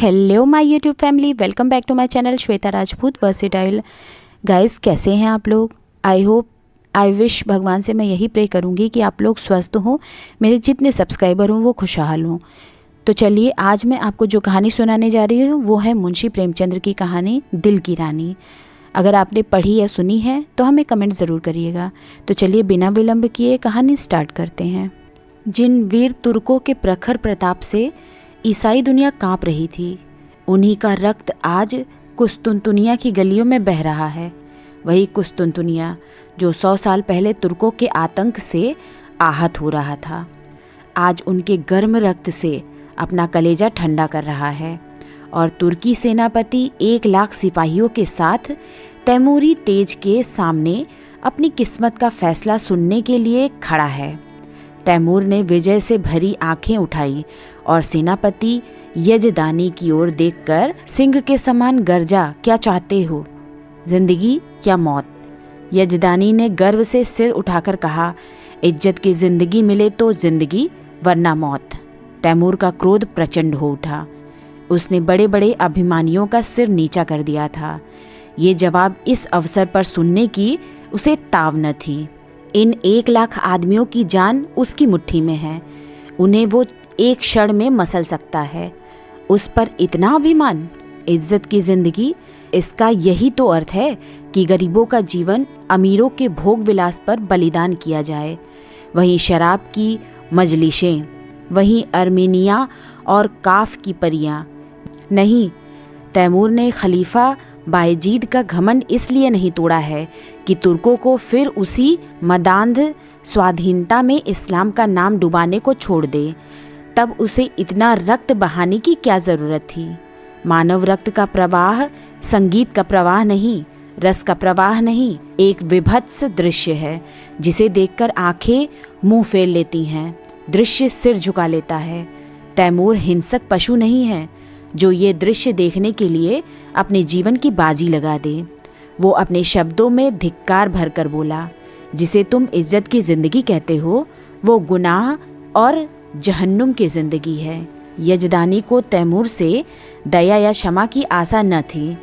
Hello my YouTube family, welcome back to my channel Shweta Rajput versatile. Guys, कैसे हैं आप लोग? आई विश भगवान से मैं यही प्रे करूंगी कि आप लोग स्वस्थ हों, मेरे जितने सब्सक्राइबर हों वो खुशहाल हों। तो चलिए, आज मैं आपको जो कहानी सुनाने जा रही हूँ वो है मुंशी प्रेमचंद्र की कहानी दिल की रानी। अगर आपने पढ़ी या सुनी है तो हमें कमेंट ज़रूर करिएगा। तो चलिए, बिना विलंब किए कहानी स्टार्ट करते हैं। जिन वीर तुर्कों के प्रखर प्रताप से ईसाई दुनिया कांप रही थी, उन्हीं का रक्त आज कुस्तुनतुनिया की गलियों में बह रहा है। वही कुस्तुनतुनिया जो 100 साल पहले तुर्कों के आतंक से आहत हो रहा था, आज उनके गर्म रक्त से अपना कलेजा ठंडा कर रहा है और तुर्की सेनापति 1 लाख सिपाहियों के साथ तैमूरी तेज के सामने अपनी किस्मत का फैसला सुनने के लिए खड़ा है। तैमूर ने विजय से भरी आंखें उठाई और सेनापति यजदानी की ओर देखकर सिंह के समान गरजा, क्या चाहते हो, जिंदगी या मौत? यजदानी ने गर्व से सिर उठाकर कहा, इज्जत की जिंदगी मिले तो जिंदगी, वरना मौत। तैमूर का क्रोध प्रचंड हो उठा। उसने बड़े बड़े अभिमानियों का सिर नीचा कर दिया था। ये जवाब इस अवसर पर सुनने की उसे ताव न थी। इन 1 लाख आदमियों की जान उसकी मुट्ठी में है, उन्हें वो एक क्षण में मसल सकता है। उस पर इतना अभिमान, इज्जत की जिंदगी, इसका यही तो अर्थ है कि गरीबों का जीवन अमीरों के भोग विलास पर बलिदान किया जाए। वहीं शराब की मजलिसें, वहीं अर्मीनिया और काफ की परियां। नहीं, तैमूर ने खलीफा बायजीद का घमंड इसलिए नहीं तोड़ा है कि तुर्कों को फिर उसी मदांध स्वाधीनता में इस्लाम का नाम डुबाने को छोड़ दे। तब उसे इतना रक्त बहाने की क्या जरूरत थी? मानव रक्त का प्रवाह संगीत का प्रवाह नहीं, रस का प्रवाह नहीं, एक विभत्स दृश्य है जिसे देखकर आंखें मुंह फेर लेती हैं, दृश्य सिर झुका लेता है। तैमूर हिंसक पशु नहीं है जो ये दृश्य देखने के लिए अपने जीवन की बाजी लगा दे। वो अपने शब्दों में धिक्कार भरकर बोला, जिसे तुम इज्जत की जिंदगी कहते हो वो गुनाह और जहन्नुम की जिंदगी है। यजदानी को तैमूर से दया या क्षमा की आशा न थी।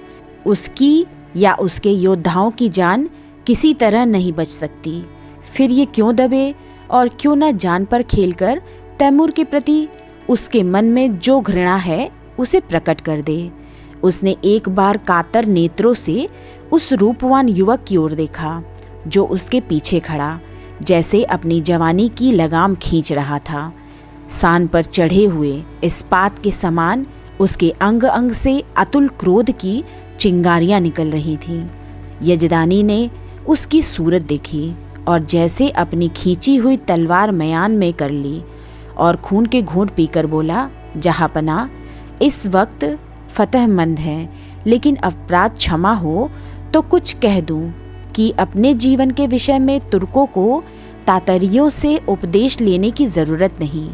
उसकी या उसके योद्धाओं की जान किसी तरह नहीं बच सकती। फिर ये क्यों दबे और क्यों न जान पर खेलकर तैमूर के प्रति उसके मन में जो घृणा है उसे प्रकट कर दे। उसने एक बार कातर नेत्रों से उस रूपवान युवक की ओर देखा जो उसके पीछे खड़ा जैसे अपनी जवानी की लगाम खींच रहा था। सान पर चढ़े हुए इस्पात के समान उसके अंग अंग से अतुल क्रोध की चिंगारियां निकल रही थीं। यजदानी ने उसकी सूरत देखी और जैसे अपनी खींची हुई तलवार म्यान में कर ली और खून के घूंट पीकर बोला, जहांपना, इस वक्त फतहमंद है, लेकिन अपराध क्षमा हो तो कुछ कह दूं कि अपने जीवन के विषय में तुर्कों को तातारियों से उपदेश लेने की ज़रूरत नहीं।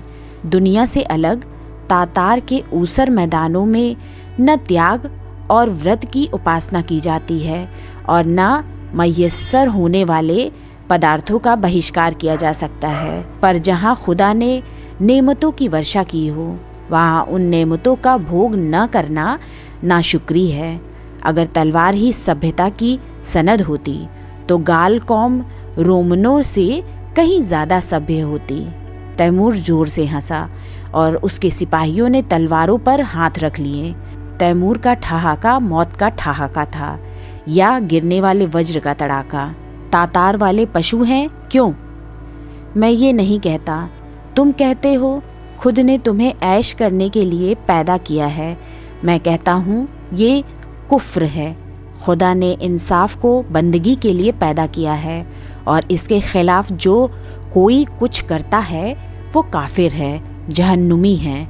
दुनिया से अलग तातार के ऊसर मैदानों में न त्याग और व्रत की उपासना की जाती है और न मयस्सर होने वाले पदार्थों का बहिष्कार किया जा सकता है। पर जहाँ खुदा ने नेमतों की वर्षा की हो, वहाँ उन नेमतों का भोग न करना नाशुक्री है। अगर तलवार ही सभ्यता की सनद होती तो गाल कौम रोमनों से कहीं ज़्यादा सभ्य होती। तैमूर जोर से हंसा और उसके सिपाहियों ने तलवारों पर हाथ रख लिए। तैमूर का ठहाका मौत का ठहाका था या गिरने वाले वज्र का तड़ाका। तातार वाले पशु हैं क्यों? मैं ये नहीं कहता, तुम कहते हो खुद ने तुम्हें ऐश करने के लिए पैदा किया है। मैं कहता हूँ ये कुफ्र है। खुदा ने इंसाफ को बंदगी के लिए पैदा किया है और इसके खिलाफ जो कोई कुछ करता है वो काफिर है, जहन्नुमी है।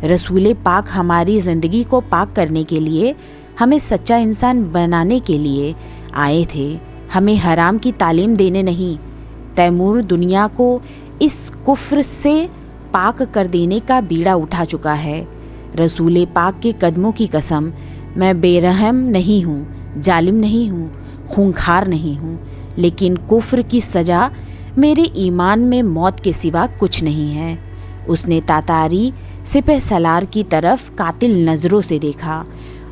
रसूले पाक हमारी ज़िंदगी को पाक करने के लिए, हमें सच्चा इंसान बनाने के लिए आए थे, हमें हराम की तालीम देने नहीं। तैमूर दुनिया को इस कुफ्र से पाक कर देने का बीड़ा उठा चुका है। रसूले पाक के कदमों की कसम, मैं बेरहम नहीं हूँ, जालिम नहीं हूँ, खूंखार नहीं हूँ, लेकिन कुफ्र की सज़ा मेरे ईमान में मौत के सिवा कुछ नहीं है। उसने तातारी सिपह सलार की तरफ कातिल नज़रों से देखा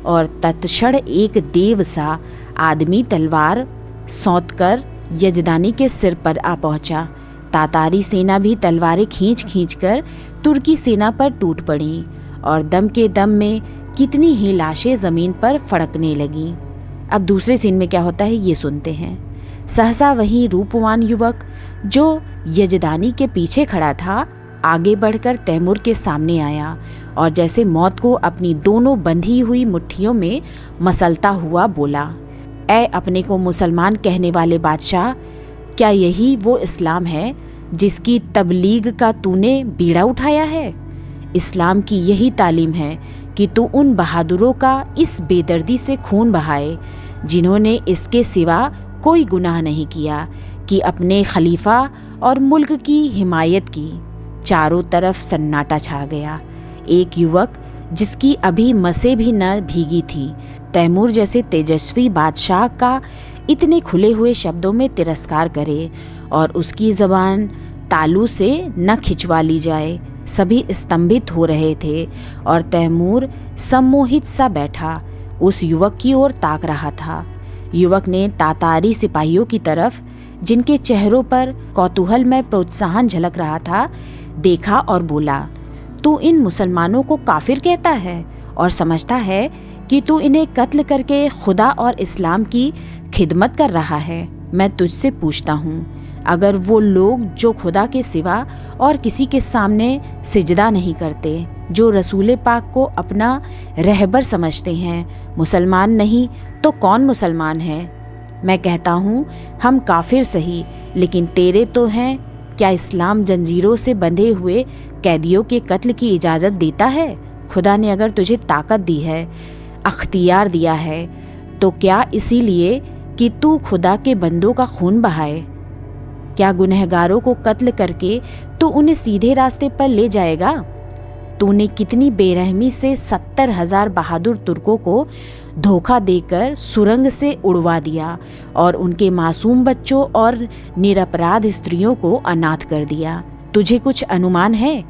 और तत्क्षण एक देव सा आदमी तलवार सौंतकर यजदानी के सिर पर आ पहुंचा। तातारी सेना भी तलवारें खींच खींच कर तुर्की सेना पर टूट पड़ी और दम के दम में कितनी ही लाशें ज़मीन पर फड़कने लगीं। अब दूसरे सीन में क्या होता है ये सुनते हैं। सहसा वहीं रूपवान युवक जो यजदानी के पीछे खड़ा था आगे बढ़कर तैमूर के सामने आया और जैसे मौत को अपनी दोनों बंधी हुई मुट्ठियों में मसलता हुआ बोला, ऐ अपने को मुसलमान कहने वाले बादशाह, क्या यही वो इस्लाम है जिसकी तबलीग का तूने बीड़ा उठाया है? इस्लाम की यही तालीम है कि तू उन बहादुरों का इस बेदर्दी से खून बहाए जिन्होंने इसके सिवा कोई गुनाह नहीं किया कि अपने खलीफा और मुल्क की हिमायत की। चारों तरफ सन्नाटा छा गया। एक युवक जिसकी अभी मसें भी न भीगी थी तैमूर जैसे तेजस्वी बादशाह का इतने खुले हुए शब्दों में तिरस्कार करे और उसकी ज़बान तालू से न खिंचवा ली जाए। सभी स्तंभित हो रहे थे और तैमूर सम्मोहित सा बैठा उस युवक की ओर ताक रहा था। युवक ने तातारी सिपाहियों की तरफ, जिनके चेहरों पर कौतूहल में प्रोत्साहन झलक रहा था, देखा और बोला, तू इन मुसलमानों को काफिर कहता है और समझता है कि तू इन्हें कत्ल करके खुदा और इस्लाम की खिदमत कर रहा है। मैं तुझसे पूछता हूँ, अगर वो लोग जो खुदा के सिवा और किसी के सामने सिजदा नहीं करते, जो रसूल पाक को अपना रहबर समझते हैं, मुसलमान नहीं तो कौन मुसलमान है? मैं कहता हूँ हम काफिर सही, लेकिन तेरे तो हैं। क्या इस्लाम जंजीरों से बंधे हुए कैदियों के कत्ल की इजाज़त देता है? खुदा ने अगर तुझे ताकत दी है, अख्तियार दिया है, तो क्या इसीलिए कि तू खुदा के बंदों का खून बहाए? क्या गुनहगारों को कत्ल करके तू उन्हें सीधे रास्ते पर ले जाएगा? तूने कितनी बेरहमी से 70,000 बहादुर तुर्कों को धोखा देकर सुरंग से उड़वा दिया और उनके मासूम बच्चों और निरपराध स्त्रियों को अनाथ कर दिया। तुझे कुछ अनुमान है?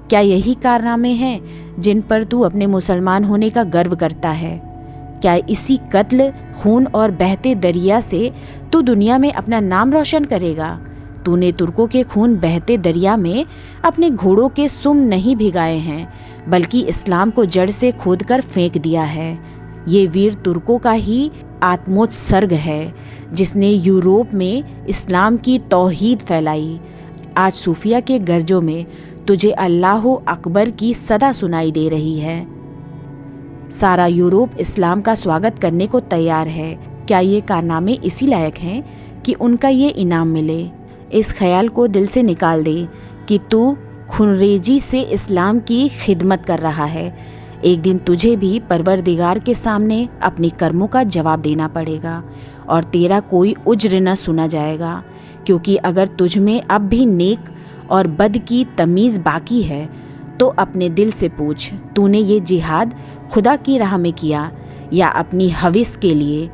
क्या यही कारनामे हैं जिन पर तू अपने मुसलमान होने का गर्व करता है? क्या इसी कत्ल, खून और बहते दरिया से तू दुनिया में अपना नाम रोशन करेगा? तूने तुर्कों के खून बहते दरिया में अपने घोड़ों के सुम नहीं भिगाए हैं, बल्कि इस्लाम को जड़ से खोदकर फेंक दिया है। ये वीर तुर्कों का ही आत्मोत्सर्ग है जिसने यूरोप में इस्लाम की तौहीद फैलाई। आज सूफिया के गर्जों में तुझे अल्लाह अकबर की सदा सुनाई दे रही है। सारा यूरोप इस्लाम का स्वागत करने को तैयार है। क्या ये कारनामे इसी लायक हैं कि उनका ये इनाम मिले? इस ख्याल को दिल से निकाल दे कि तू खुनरेजी से इस्लाम की खिदमत कर रहा है। एक दिन तुझे भी परवरदिगार के सामने अपने कर्मों का जवाब देना पड़ेगा और तेरा कोई उज्र न सुना जाएगा, क्योंकि अगर तुझ में अब भी नेक और बद की तमीज़ बाकी है तो अपने दिल से पूछ, तूने ये जिहाद खुदा की राह में किया या अपनी हविस के लिए?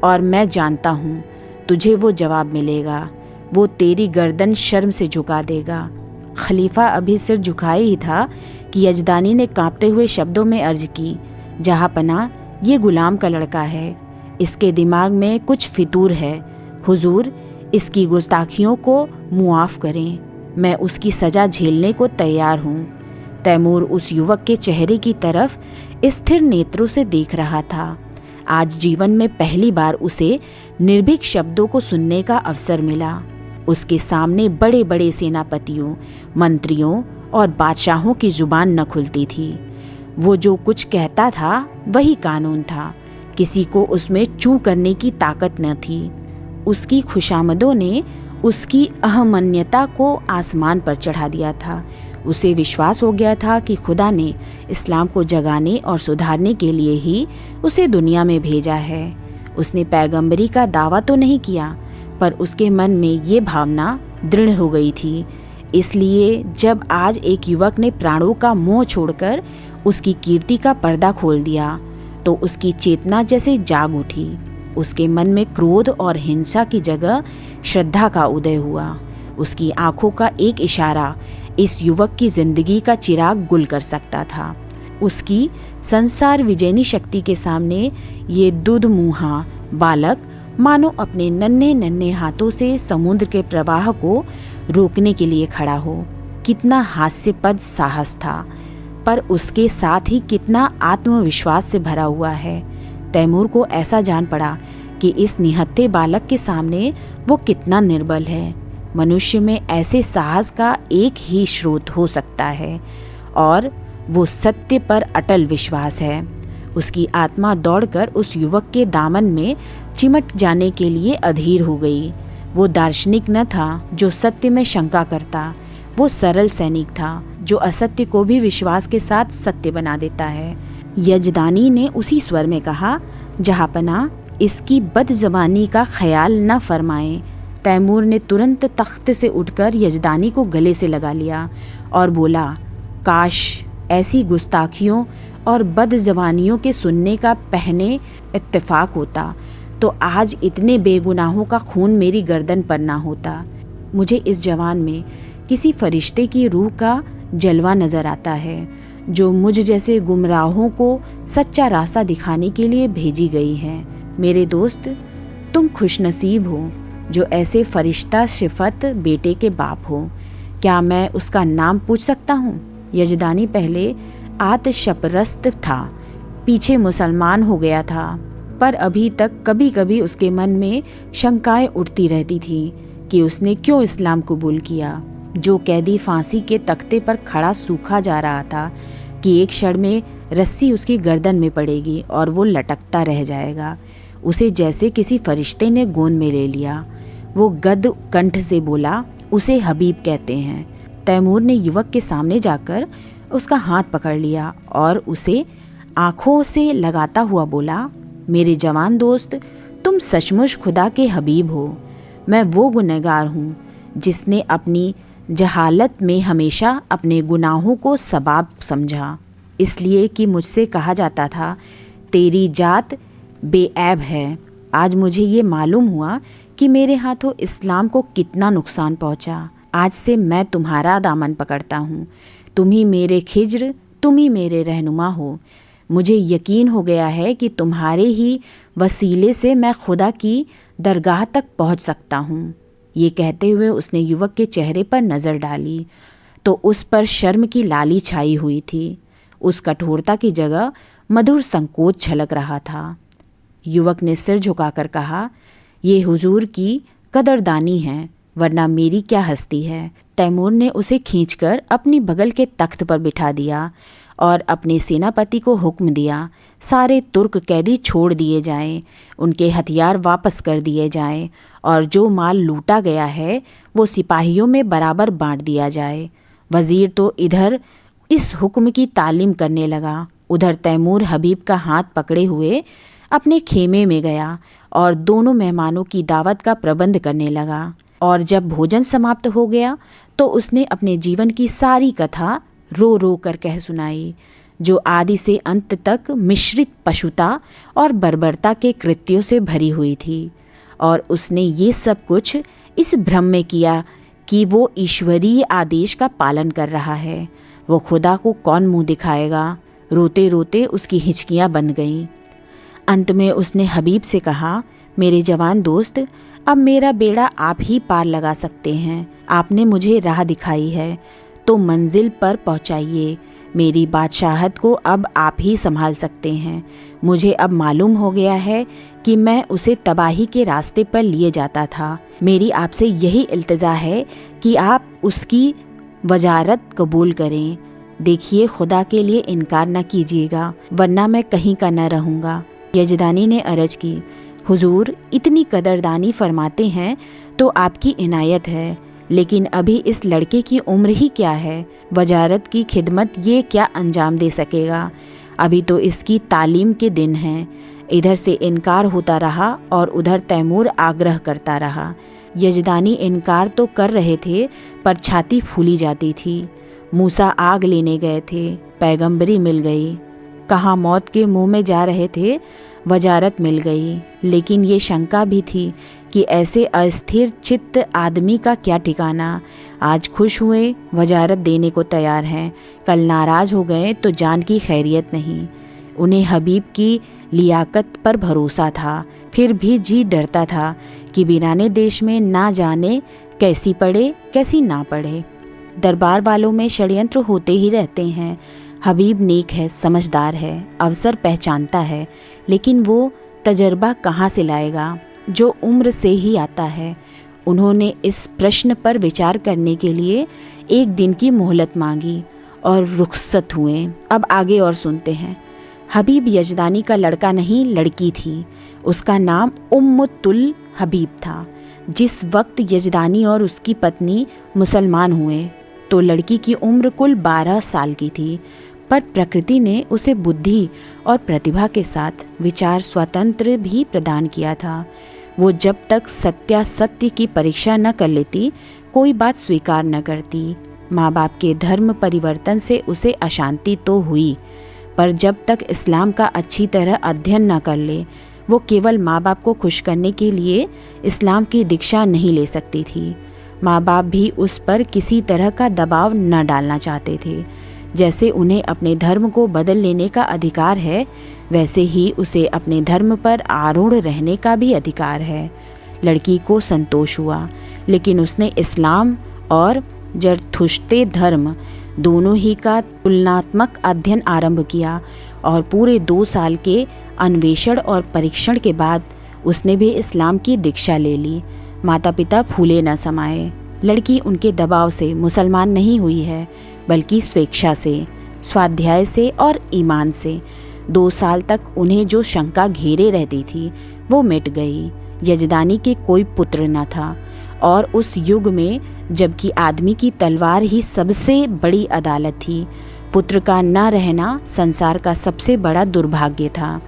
और मैं जानता हूँ तुझे वो जवाब मिलेगा। वो तेरी गर्दन शर्म से झुका देगा। खलीफा अभी सिर झुकाए ही था कि यजदानी ने कांपते हुए शब्दों में अर्ज की, जहाँ पना ये गुलाम का लड़का है, इसके दिमाग में कुछ फितूर है। हुजूर, इसकी गुस्ताखियों को मुआफ़ करें, मैं उसकी सज़ा झेलने को तैयार हूँ। तैमूर उस युवक के चेहरे की तरफ स्थिर नेत्रों से देख रहा था। आज जीवन में पहली बार उसे निर्भीक शब्दों को सुनने का अवसर मिला। उसके सामने बड़े बड़े सेनापतियों, मंत्रियों और बादशाहों की जुबान न खुलती थी। वो जो कुछ कहता था वही कानून था, किसी को उसमें चूं करने की ताकत न थी। उसकी खुशामदों ने उसकी अहमन्यता को आसमान पर चढ़ा दिया था। उसे विश्वास हो गया था कि खुदा ने इस्लाम को जगाने और सुधारने के लिए ही उसे दुनिया में भेजा है। उसने पैगंबरी का दावा तो नहीं किया, पर उसके मन में ये भावना दृढ़ हो गई थी। इसलिए जब आज एक युवक ने प्राणों का मोह छोड़कर उसकी कीर्ति का पर्दा खोल दिया तो उसकी चेतना जैसे जाग उठी। उसके मन में क्रोध और हिंसा की जगह श्रद्धा का उदय हुआ। उसकी आंखों का एक इशारा इस युवक की जिंदगी का चिराग गुल कर सकता था। उसकी संसार विजयनी शक्ति के सामने ये दुधमुहा बालक मानो अपने नन्हे नन्हे हाथों से समुद्र के प्रवाह को रोकने के लिए खड़ा हो। कितना हास्यपद साहस था, पर उसके साथ ही कितना आत्मविश्वास से भरा हुआ है। तैमूर को ऐसा जान पड़ा कि इस निहत्थे बालक के सामने वो कितना निर्बल है। मनुष्य में ऐसे साहस का एक ही स्रोत हो सकता है और वो सत्य पर अटल विश्वास है। उसकी आत्मा दौड़कर उस युवक के दामन में चिमट जाने के लिए अधीर हो गई। वो दार्शनिक न था जो सत्य में शंका करता, वो सरल सैनिक था जो असत्य को भी विश्वास के साथ सत्य बना देता है। यजदानी ने उसी स्वर में कहा, जहांपना इसकी बदजबानी का ख्याल न फरमाएं। तैमूर ने तुरंत तख्त से उठकर यजदानी को गले से लगा लिया और बोला, काश ऐसी गुस्ताखियों और बदजबानियों के सुनने का पहने इत्तेफाक होता तो आज इतने बेगुनाहों का खून मेरी गर्दन पर ना होता। मुझे इस जवान में किसी फरिश्ते की रूह का जलवा नज़र आता है जो मुझ जैसे गुमराहों को सच्चा रास्ता दिखाने के लिए भेजी गई है। मेरे दोस्त, तुम खुशनसीब हो जो ऐसे फरिश्ता सिफत बेटे के बाप हो। क्या मैं उसका नाम पूछ सकता हूँ? यजदानी पहले आतशपरस्त था, पीछे मुसलमान हो गया था, पर अभी तक कभी कभी उसके मन में शंकाएं उठती रहती थी कि उसने क्यों इस्लाम कबूल किया। जो कैदी फांसी के तख्ते पर खड़ा सूखा जा रहा था कि एक क्षण में रस्सी उसकी गर्दन में पड़ेगी और वो लटकता रह जाएगा। उसे जैसे किसी फरिश्ते ने गोद में ले लिया। वो गद कंठ से बोला, उसे हबीब कहते हैं। तैमूर ने युवक के सामने जाकर उसका हाथ पकड़ लिया और उसे आंखों से लगाता हुआ बोला, मेरे जवान दोस्त, तुम सचमुच खुदा के हबीब हो। मैं वो गुनहगार हूँ जिसने अपनी जहालत में हमेशा अपने गुनाहों को सबाब समझा, इसलिए कि मुझसे कहा जाता था तेरी जात बेऐब है। आज मुझे ये मालूम हुआ कि मेरे हाथों इस्लाम को कितना नुकसान पहुँचा। आज से मैं तुम्हारा दामन पकड़ता हूँ। तुम ही मेरे खिज्र, तुम ही मेरे रहनुमा हो। मुझे यकीन हो गया है कि तुम्हारे ही वसीले से मैं खुदा की दरगाह तक पहुँच सकता हूँ। ये कहते हुए उसने युवक के चेहरे पर नज़र डाली तो उस पर शर्म की लाली छाई हुई थी। उस कठोरता की जगह मधुर संकोच झलक रहा था। युवक ने सिर झुकाकर कहा, ये हुजूर की कदरदानी है, वरना मेरी क्या हस्ती है। तैमूर ने उसे खींचकर अपनी बगल के तख्त पर बिठा दिया और अपने सेनापति को हुक्म दिया, सारे तुर्क कैदी छोड़ दिए जाएं, उनके हथियार वापस कर दिए जाएं और जो माल लूटा गया है वो सिपाहियों में बराबर बांट दिया जाए। वज़ीर तो इधर इस हुक्म की तालीम करने लगा, उधर तैमूर हबीब का हाथ पकड़े हुए अपने खेमे में गया और दोनों मेहमानों की दावत का प्रबंध करने लगा। और जब भोजन समाप्त हो गया तो उसने अपने जीवन की सारी कथा रो रो कर कह सुनाई, जो आदि से अंत तक मिश्रित पशुता और बर्बरता के कृत्यों से भरी हुई थी। और उसने ये सब कुछ इस भ्रम में किया कि वो ईश्वरीय आदेश का पालन कर रहा है। वो खुदा को कौन मुंह दिखाएगा। रोते रोते उसकी हिचकियाँ बंध गईं। अंत में उसने हबीब से कहा, मेरे जवान दोस्त, अब मेरा बेड़ा आप ही पार लगा सकते हैं। आपने मुझे राह दिखाई है तो मंजिल पर पहुंचाइए। मेरी बादशाहत को अब आप ही संभाल सकते हैं। मुझे अब मालूम हो गया है कि मैं उसे तबाही के रास्ते पर लिए जाता था। मेरी आपसे यही इल्तिजा है कि आप उसकी वजारत कबूल करें। देखिए, खुदा के लिए इनकार न कीजिएगा, वरना मैं कहीं का न रहूँगा। यजदानी ने अर्ज की, हुजूर, इतनी कदरदानी फरमाते हैं तो आपकी इनायत है, लेकिन अभी इस लड़के की उम्र ही क्या है। वजारत की खिदमत ये क्या अंजाम दे सकेगा। अभी तो इसकी तालीम के दिन हैं। इधर से इनकार होता रहा और उधर तैमूर आग्रह करता रहा। यजदानी इनकार तो कर रहे थे पर छाती फूली जाती थी। मूसा आग लेने गए थे, पैगंबरी मिल गई। कहाँ मौत के मुंह में जा रहे थे, वजारत मिल गई। लेकिन ये शंका भी थी कि ऐसे अस्थिर चित्त आदमी का क्या ठिकाना। आज खुश हुए वजारत देने को तैयार हैं, कल नाराज हो गए तो जान की खैरियत नहीं। उन्हें हबीब की लियाकत पर भरोसा था, फिर भी जी डरता था कि वीराने देश में ना जाने कैसी पड़े कैसी ना पड़े। दरबार वालों में षड्यंत्र होते ही रहते हैं। हबीब नेक है, समझदार है, अवसर पहचानता है, लेकिन वो तजर्बा कहाँ से लाएगा जो उम्र से ही आता है। उन्होंने इस प्रश्न पर विचार करने के लिए एक दिन की मोहलत मांगी और रुखसत हुए। अब आगे और सुनते हैं। हबीब यजदानी का लड़का नहीं, लड़की थी। उसका नाम उम्मुतुल हबीब था। जिस वक्त यजदानी और उसकी पत्नी मुसलमान हुए तो लड़की की उम्र कुल 12 साल की थी, पर प्रकृति ने उसे बुद्धि और प्रतिभा के साथ विचार स्वतंत्र भी प्रदान किया था। वो जब तक सत्यासत्य की परीक्षा न कर लेती कोई बात स्वीकार न करती। माँ बाप के धर्म परिवर्तन से उसे अशांति तो हुई, पर जब तक इस्लाम का अच्छी तरह अध्ययन न कर ले वो केवल माँ बाप को खुश करने के लिए इस्लाम की दीक्षा नहीं ले सकती थी। माँ बाप भी उस पर किसी तरह का दबाव न डालना चाहते थे। जैसे उन्हें अपने धर्म को बदल लेने का अधिकार है, वैसे ही उसे अपने धर्म पर आरूढ़ रहने का भी अधिकार है। लड़की को संतोष हुआ, लेकिन उसने इस्लाम और जरथुश्ते धर्म दोनों ही का तुलनात्मक अध्ययन आरंभ किया और पूरे 2 साल के अन्वेषण और परीक्षण के बाद उसने भी इस्लाम की दीक्षा ले ली। माता पिता फूले न समाये। लड़की उनके दबाव से मुसलमान नहीं हुई है, बल्कि स्वेच्छा से, स्वाध्याय से और ईमान से। 2 साल तक उन्हें जो शंका घेरे रहती थी वो मिट गई। यजदानी के कोई पुत्र न था और उस युग में जबकि आदमी की तलवार ही सबसे बड़ी अदालत थी, पुत्र का न रहना संसार का सबसे बड़ा दुर्भाग्य था।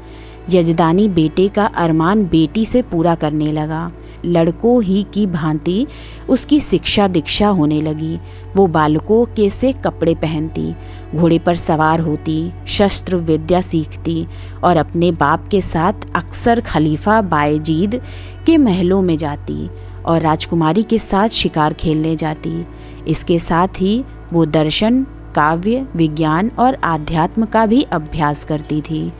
यजदानी बेटे का अरमान बेटी से पूरा करने लगा। लड़कों ही की भांति उसकी शिक्षा दीक्षा होने लगी। वो बालकों के से कपड़े पहनती, घोड़े पर सवार होती, शस्त्र विद्या सीखती और अपने बाप के साथ अक्सर खलीफा बायजीद के महलों में जाती और राजकुमारी के साथ शिकार खेलने जाती। इसके साथ ही वो दर्शन, काव्य, विज्ञान और आध्यात्म का भी अभ्यास करती थी।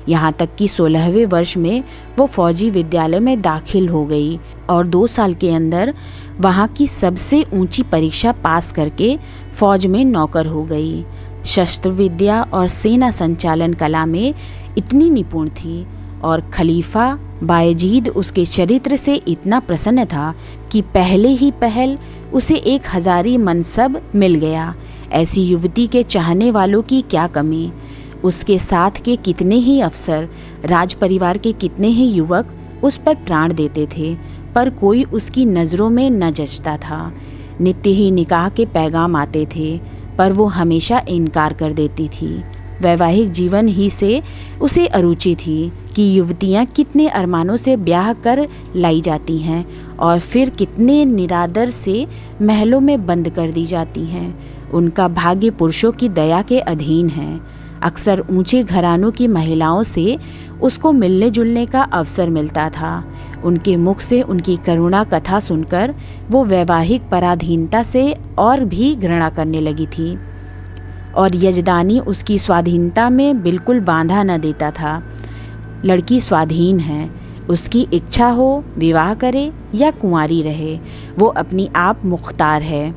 यहाँ तक कि 16वें वर्ष में वो फौजी विद्यालय में दाखिल हो गई और 2 साल के अंदर वहाँ की सबसे ऊंची परीक्षा पास करके फौज में नौकर हो गई। शस्त्र विद्या और सेना संचालन कला में इतनी निपुण थी और खलीफा बायजीद उसके चरित्र से इतना प्रसन्न था कि पहले ही पहल उसे 1 हज़ारी मनसब मिल गया। ऐसी युवती के चाहने वालों की क्या कमी। उसके साथ के कितने ही अफसर, राज परिवार के कितने ही युवक उस पर प्राण देते थे, पर कोई उसकी नज़रों में न जचता था। नित्य ही निकाह के पैगाम आते थे, पर वो हमेशा इनकार कर देती थी। वैवाहिक जीवन ही से उसे अरुचि थी कि युवतियाँ कितने अरमानों से ब्याह कर लाई जाती हैं और फिर कितने निरादर से महलों में बंद कर दी जाती हैं। उनका भाग्य पुरुषों की दया के अधीन है। अक्सर ऊंचे घरानों की महिलाओं से उसको मिलने जुलने का अवसर मिलता था। उनके मुख से उनकी करुणा कथा सुनकर वो वैवाहिक पराधीनता से और भी घृणा करने लगी थी और यजदानी उसकी स्वाधीनता में बिल्कुल बांधा न देता था। लड़की स्वाधीन है, उसकी इच्छा हो विवाह करे या कुंवारी रहे, वो अपनी आप मुख्तार है।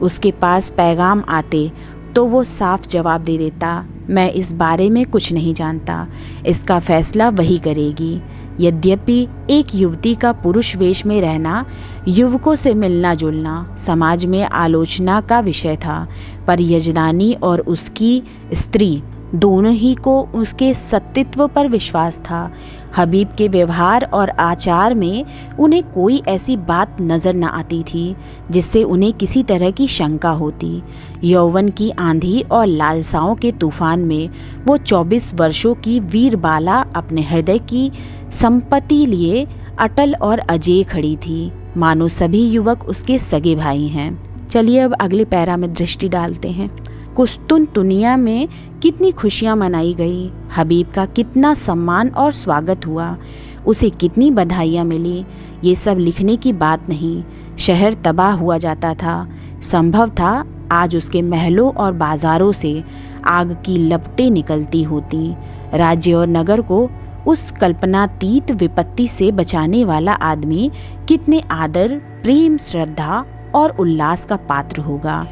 उसके पास पैगाम आते तो वो साफ जवाब दे देता, मैं इस बारे में कुछ नहीं जानता, इसका फैसला वही करेगी। यद्यपि एक युवती का पुरुष वेश में रहना, युवकों से मिलना जुलना समाज में आलोचना का विषय था, पर यजदानी और उसकी स्त्री दोनों ही को उसके सत्यत्व पर विश्वास था। हबीब के व्यवहार और आचार में उन्हें कोई ऐसी बात नज़र न आती थी जिससे उन्हें किसी तरह की शंका होती। यौवन की आंधी और लालसाओं के तूफान में वो 24 वर्षों की वीरबाला अपने हृदय की संपत्ति लिए अटल और अजेय खड़ी थी, मानो सभी युवक उसके सगे भाई हैं। चलिए अब अगले पैरा में दृष्टि डालते हैं। कुस्तुनतुनिया में कितनी खुशियां मनाई गई, हबीब का कितना सम्मान और स्वागत हुआ। उसे कितनी बधाइयाँ मिली, ये सब लिखने की बात नहीं। शहर तबाह हुआ जाता था। संभव था आज उसके महलों और बाजारों से आग की लपटें निकलती होती। राज्य और नगर को उस कल्पनातीत विपत्ति से बचाने वाला आदमी कितने आदर, प्रेम, श्रद्धा और उल्लास का पात्र होगा,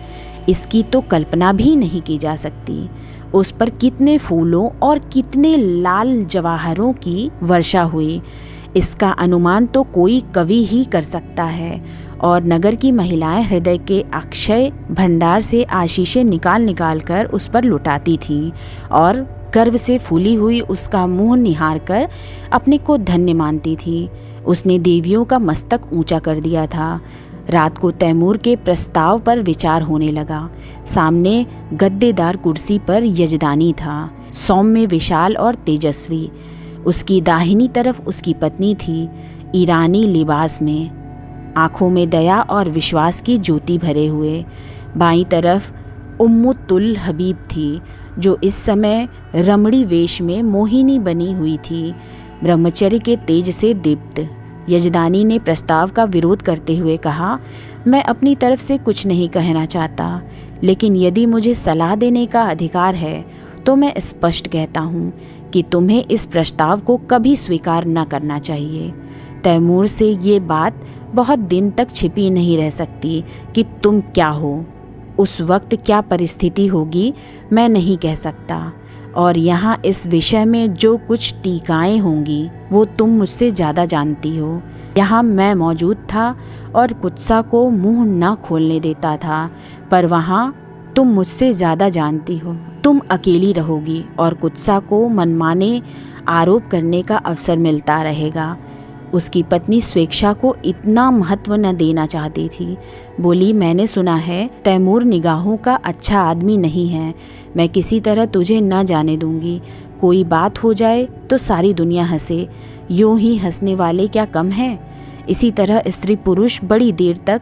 इसकी तो कल्पना भी नहीं की जा सकती। उस पर कितने फूलों और कितने लाल जवाहरों की वर्षा हुई, इसका अनुमान तो कोई कवि ही कर सकता है। और नगर की महिलाएं हृदय के अक्षय भंडार से आशीषें निकाल निकाल कर उस पर लुटाती थीं और गर्व से फूली हुई उसका मुंह निहार कर अपने को धन्य मानती थी। उसने देवियों का मस्तक ऊंचा कर दिया था। रात को तैमूर के प्रस्ताव पर विचार होने लगा। सामने गद्देदार कुर्सी पर यजदानी था, सौम्य, विशाल और तेजस्वी। उसकी दाहिनी तरफ उसकी पत्नी थी, ईरानी लिबास में, आंखों में दया और विश्वास की ज्योति भरे हुए। बाईं तरफ उम्मुतुल हबीब थी, जो इस समय रमणी वेश में मोहिनी बनी हुई थी, ब्रह्मचर्य के तेज से दीप्त। यजदानी ने प्रस्ताव का विरोध करते हुए कहा, मैं अपनी तरफ से कुछ नहीं कहना चाहता, लेकिन यदि मुझे सलाह देने का अधिकार है तो मैं स्पष्ट कहता हूँ कि तुम्हें इस प्रस्ताव को कभी स्वीकार न करना चाहिए। तैमूर से ये बात बहुत दिन तक छिपी नहीं रह सकती कि तुम क्या हो, उस वक्त क्या परिस्थिति होगी मैं नहीं कह सकता, और यहाँ इस विषय में जो कुछ टीकाएं होंगी वो तुम मुझसे ज़्यादा जानती हो। यहाँ मैं मौजूद था और कुत्सा को मुंह न खोलने देता था, पर वहाँ तुम मुझसे ज़्यादा जानती हो। तुम अकेली रहोगी और कुत्सा को मनमाने आरोप करने का अवसर मिलता रहेगा। उसकी पत्नी स्वेच्छा को इतना महत्व न देना चाहती थी। बोली, मैंने सुना है तैमूर निगाहों का अच्छा आदमी नहीं है। मैं किसी तरह तुझे न जाने दूंगी। कोई बात हो जाए तो सारी दुनिया हंसे, यूं ही हंसने वाले क्या कम हैं। इसी तरह स्त्री पुरुष बड़ी देर तक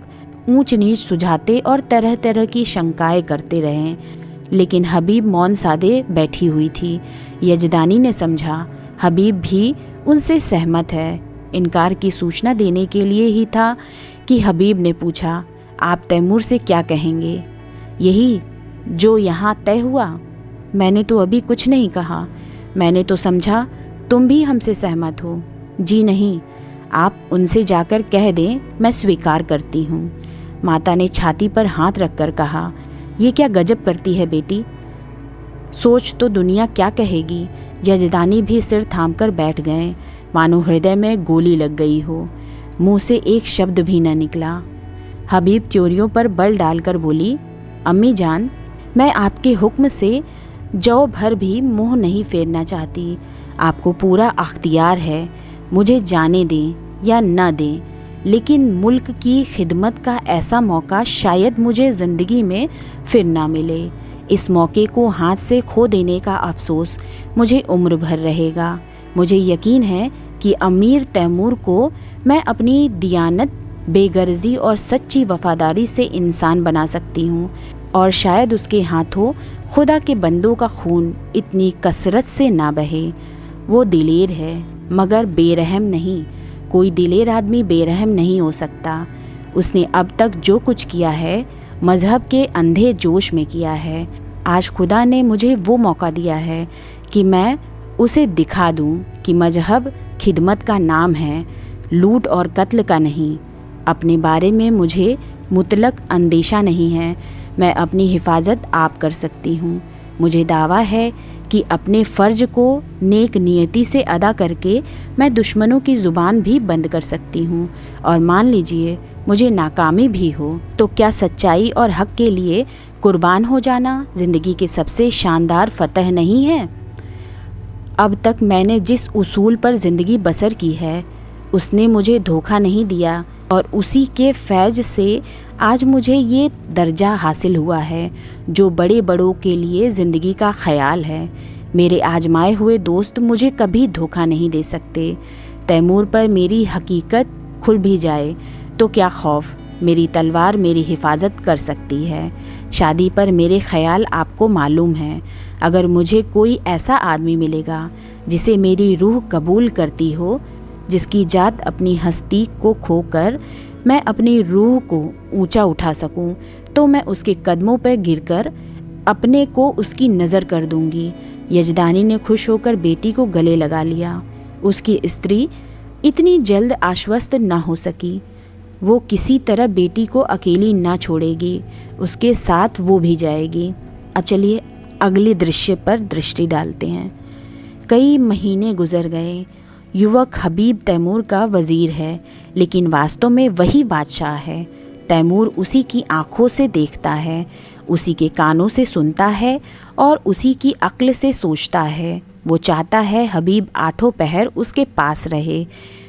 ऊंच नीच सुझाते और तरह तरह की शंकाएं करते रहे, लेकिन हबीब मौन साधे बैठी हुई थी। यजदानी ने समझा हबीब भी उनसे सहमत है। इनकार की सूचना देने के लिए ही था कि हबीब ने पूछा, आप तैमूर से क्या कहेंगे? यही जो यहाँ तय हुआ? मैंने तो अभी कुछ नहीं कहा। मैंने तो समझा तुम भी हमसे सहमत हो। जी नहीं, आप उनसे जाकर कह दें मैं स्वीकार करती हूँ। माता ने छाती पर हाथ रखकर कहा, ये क्या गजब करती है बेटी, सोच तो दुनिया क्या कहेगी। यजदानी भी सिर थामकर बैठ गए, मानो हृदय में गोली लग गई हो। मुंह से एक शब्द भी न निकला। हबीब त्योरियों पर बल डालकर बोली, अम्मी जान, मैं आपके हुक्म से जौ भर भी मुंह नहीं फेरना चाहती। आपको पूरा अख्तियार है, मुझे जाने दें या न दें, लेकिन मुल्क की खिदमत का ऐसा मौका शायद मुझे ज़िंदगी में फिर ना मिले। इस मौके को हाथ से खो देने का अफसोस मुझे उम्र भर रहेगा। मुझे यकीन है कि अमीर तैमूर को मैं अपनी दियानत, बेगर्जी और सच्ची वफादारी से इंसान बना सकती हूँ, और शायद उसके हाथों खुदा के बंदों का खून इतनी कसरत से ना बहे। वो दिलेर है मगर बेरहम नहीं। कोई दिलेर आदमी बेरहम नहीं हो सकता। उसने अब तक जो कुछ किया है मजहब के अंधे जोश में किया है। आज खुदा ने मुझे वो मौका दिया है कि मैं उसे दिखा दूं कि मजहब खिदमत का नाम है, लूट और कत्ल का नहीं। अपने बारे में मुझे मुतलक अंदेशा नहीं है। मैं अपनी हिफाजत आप कर सकती हूँ। मुझे दावा है कि अपने फ़र्ज को नेक नियति से अदा करके मैं दुश्मनों की ज़ुबान भी बंद कर सकती हूँ, और मान लीजिए मुझे नाकामी भी हो तो क्या सच्चाई और हक़ के लिए कुर्बान हो जाना ज़िंदगी के सबसे शानदार फ़तह नहीं है? अब तक मैंने जिस उसूल पर ज़िंदगी बसर की है उसने मुझे धोखा नहीं दिया, और उसी के फैज़ से आज मुझे ये दर्जा हासिल हुआ है जो बड़े बड़ों के लिए ज़िंदगी का ख्याल है। मेरे आजमाए हुए दोस्त मुझे कभी धोखा नहीं दे सकते। तैमूर पर मेरी हकीकत खुल भी जाए तो क्या खौफ, मेरी तलवार मेरी हिफाजत कर सकती है। शादी पर मेरे ख्याल आपको मालूम है। अगर मुझे कोई ऐसा आदमी मिलेगा जिसे मेरी रूह कबूल करती हो जिसकी जात अपनी हस्ती को खोकर मैं अपनी रूह को ऊंचा उठा सकूं, तो मैं उसके कदमों पर गिरकर अपने को उसकी नज़र कर दूंगी। यजदानी ने खुश होकर बेटी को गले लगा लिया। उसकी स्त्री इतनी जल्द आश्वस्त न हो सकी। वो किसी तरह बेटी को अकेली ना छोड़ेगी, उसके साथ वो भी जाएगी। अब चलिए अगले दृश्य पर दृष्टि डालते हैं। कई महीने गुजर गए। युवक हबीब तैमूर का वज़ीर है, लेकिन वास्तव में वही बादशाह है। तैमूर उसी की आँखों से देखता है, उसी के कानों से सुनता है और उसी की अक्ल से सोचता है। वो चाहता है हबीब आठों पहर उसके पास रहे।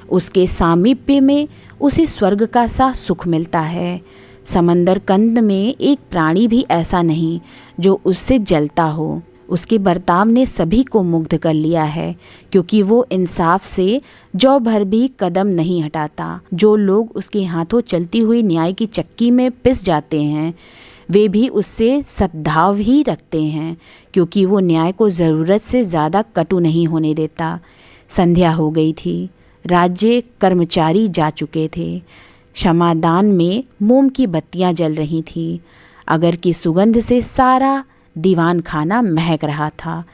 उसके सामीप्य में उसे स्वर्ग का सा सुख मिलता है। समंदर कंद में एक प्राणी भी ऐसा नहीं जो उससे जलता हो। उसके बर्ताव ने सभी को मुग्ध कर लिया है, क्योंकि वो इंसाफ से जौ भर भी कदम नहीं हटाता। जो लोग उसके हाथों चलती हुई न्याय की चक्की में पिस जाते हैं, वे भी उससे सद्भाव ही रखते हैं, क्योंकि वो न्याय को ज़रूरत से ज़्यादा कटु नहीं होने देता। संध्या हो गई थी। राज्य कर्मचारी जा चुके थे। क्षमादान में मोम की बत्तियां जल रही थीं। अगर की सुगंध से सारा दीवान खाना महक रहा था।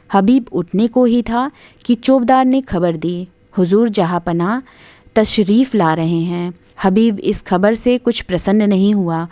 हबीब उठने को ही था कि चौबदार ने खबर दी, हुजूर जहाँपनाह तशरीफ़ ला रहे हैं। हबीब इस खबर से कुछ प्रसन्न नहीं हुआ।